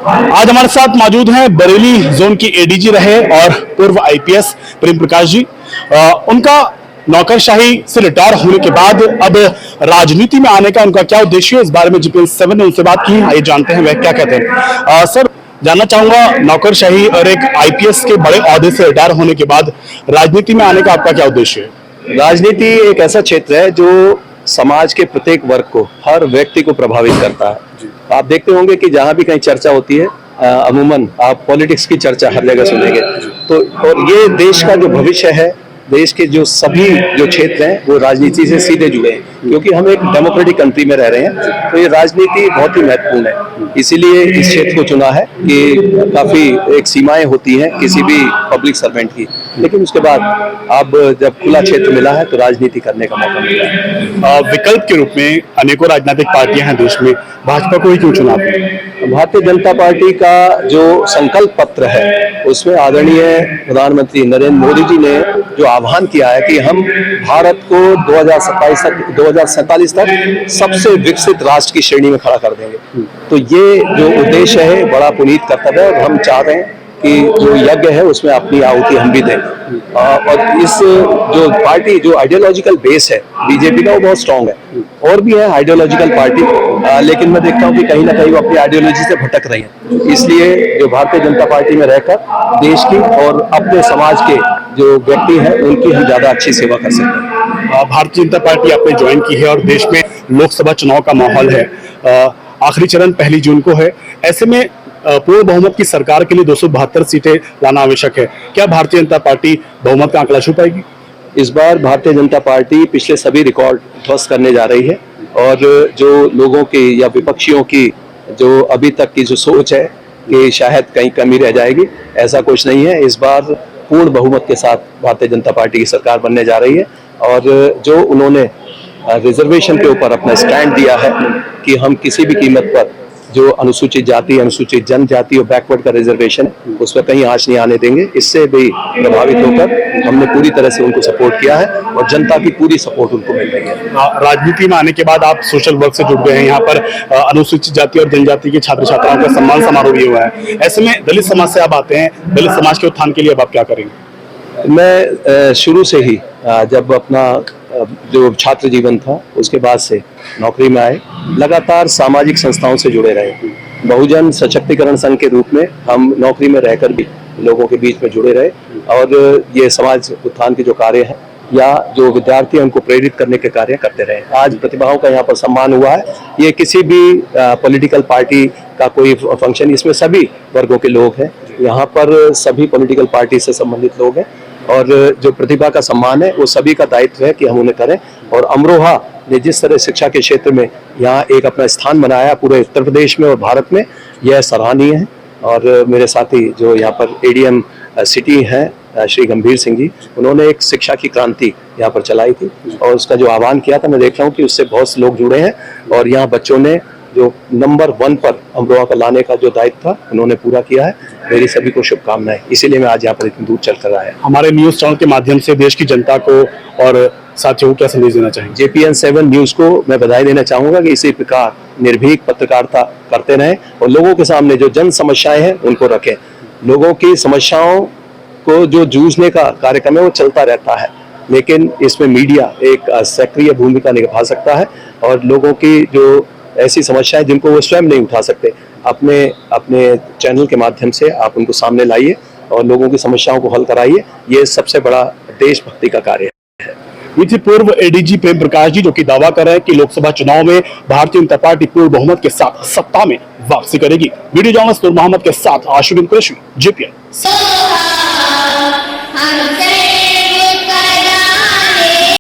आज हमारे साथ मौजूद हैं बरेली जोन की एडीजी रहे और पूर्व आईपीएस प्रेम प्रकाश जी। उनका नौकरशाही से रिटायर होने के बाद अब राजनीति में आने का उनका क्या उद्देश्य है, इस बारे में GPN7 ने उनसे बात की। आइए जानते हैं वह क्या कहते हैं। सर, जानना चाहूंगा, नौकरशाही और एक आईपीएस के बड़े ओहदे से रिटायर होने के बाद राजनीति में आने का आपका क्या उद्देश्य है? राजनीति एक ऐसा क्षेत्र है जो समाज के प्रत्येक वर्ग को, हर व्यक्ति को प्रभावित करता है। आप देखते होंगे कि जहां भी कहीं चर्चा होती है, अमूमन आप पॉलिटिक्स की चर्चा हर जगह सुनेंगे। तो और ये देश का जो भविष्य है, देश के जो सभी जो क्षेत्र हैं वो राजनीति से सीधे जुड़े हैं, क्योंकि हम एक डेमोक्रेटिक कंट्री में रह रहे हैं। तो ये राजनीति बहुत ही महत्वपूर्ण है, इसीलिए इस क्षेत्र को चुना है कि काफी एक सीमाएं होती हैं किसी भी पब्लिक सर्वेंट की, लेकिन उसके बाद अब जब खुला क्षेत्र मिला है तो राजनीति करने का मौका मिला है। विकल्प के रूप में अनेकों राजनीतिक पार्टियां हैं देश में, भाजपा को ही क्यों चुना? भारतीय जनता पार्टी का जो संकल्प पत्र है उसमें आदरणीय प्रधानमंत्री नरेंद्र मोदी जी ने जो आह्वान किया है कि हम भारत को 2047 तक सबसे विकसित राष्ट्र की श्रेणी में खड़ा कर देंगे। तो ये जो उद्देश्य है बड़ा पुनीत कर्तव्य है और हम चाह रहे हैं कि जो यज्ञ है उसमें अपनी आहुति हम भी दें। और इस जो पार्टी जो आइडियोलॉजिकल बेस है बीजेपी का, वो बहुत स्ट्रांग है। और भी है आइडियोलॉजिकल पार्टी, लेकिन मैं देखता हूँ कि कहीं ना कहीं वो अपनी आइडियोलॉजी से भटक रही है। इसलिए जो भारतीय जनता पार्टी में रहकर देश की और अपने समाज के जो व्यक्ति हैं उनकी हम ज्यादा अच्छी सेवा कर सकते हैं। भारतीय जनता पार्टी आपने ज्वाइन की है और देश में लोकसभा चुनाव का माहौल है, आखिरी चरण 1 जून को है। ऐसे में पूर्ण बहुमत की सरकार के लिए 272 सीटें लाना आवश्यक है। क्या भारतीय जनता पार्टी बहुमत का आंकड़ा छू पाएगी? इस बार भारतीय जनता पार्टी पिछले सभी रिकॉर्ड ध्वस्त करने जा रही है, और जो लोगों की या विपक्षियों की जो अभी तक की जो सोच है कि शायद कहीं कमी रह जाएगी, ऐसा कुछ नहीं है। इस बार पूर्ण बहुमत के साथ भारतीय जनता पार्टी की सरकार बनने जा रही है। और जो उन्होंने रिजर्वेशन के ऊपर अपना स्टैंड दिया है कि हम किसी भी कीमत पर जो अनुसूचित जाति, अनुसूचित जनजाति और बैकवर्ड का रिजर्वेशन है उस पर कहीं आंच नहीं आने देंगे। इससे भी प्रभावित होकर हमने पूरी तरह से उनको सपोर्ट किया है और जनता की पूरी सपोर्ट उनको मिल रही है। राजनीति में आने के बाद आप सोशल वर्क से जुड़ गए हैं। यहाँ पर अनुसूचित जाति और जनजाति के छात्र छात्राओं का सम्मान समारोह भी हुआ है। ऐसे में दलित समाज से आप आते हैं, दलित समाज के उत्थान के लिए अब आप क्या करेंगे? मैं शुरू से ही जब अपना जो छात्र जीवन था उसके बाद से नौकरी में आए, लगातार सामाजिक संस्थाओं से जुड़े रहे। बहुजन सशक्तिकरण संघ के रूप में हम नौकरी में रहकर भी लोगों के बीच में जुड़े रहे, और ये समाज उत्थान के जो कार्य हैं या जो विद्यार्थी हैं उनको प्रेरित करने के कार्य करते रहे। आज प्रतिभाओं का यहाँ पर सम्मान हुआ है। ये किसी भी पॉलिटिकल पार्टी का कोई फंक्शन, इसमें सभी वर्गों के लोग हैं। यहाँ पर सभी पॉलिटिकल पार्टी से संबंधित लोग हैं, और जो प्रतिभा का सम्मान है वो सभी का दायित्व है कि हम उन्हें करें। और अमरोहा ने जिस तरह शिक्षा के क्षेत्र में यहाँ एक अपना स्थान बनाया पूरे उत्तर प्रदेश में और भारत में, यह सराहनीय है। और मेरे साथी जो यहाँ पर ADM सिटी हैं श्री गंभीर सिंह जी, उन्होंने एक शिक्षा की क्रांति यहाँ पर चलाई थी और उसका जो आह्वान किया था, मैं देख रहा हूँ कि उससे बहुत से लोग जुड़े हैं। और यहाँ बच्चों ने जो नंबर 1 पर अमरोहा का लाने का जो दायित्व था उन्होंने पूरा किया है। मेरी सभी को शुभकामनाएं। इसीलिए मैं आज यहाँ पर इतनी दूर चल कर आया। हमारे न्यूज चैनल के माध्यम से देश की जनता को और साथियों को क्या संदेश देना चाहेंगे? JPN7 न्यूज को मैं बधाई देना चाहूंगा कि इसी प्रकार निर्भीक पत्रकारिता करते रहें और लोगों के सामने जो जन समस्याएं हैं उनको रखें। लोगों की समस्याओं को जो जूझने का कार्यक्रम है वो चलता रहता है, लेकिन इसमें मीडिया एक सक्रिय भूमिका निभा सकता है। और लोगों की जो ऐसी समस्याएं जिनको वो स्वयं नहीं उठा सकते, अपने चैनल के माध्यम से आप उनको सामने लाइए और लोगों की समस्याओं को हल कराइए। ये सबसे बड़ा देशभक्ति का कार्य है। ये थे पूर्व एडीजी प्रेम प्रकाश जी, जो कि दावा कर रहे हैं कि लोकसभा चुनाव में भारतीय जनता पार्टी पूर्ण बहुमत के साथ सत्ता में वापसी करेगी। वीडियो जर्नलिस्ट नूर मोहम्मद के साथ आशुबिन कुरैशी, JPN।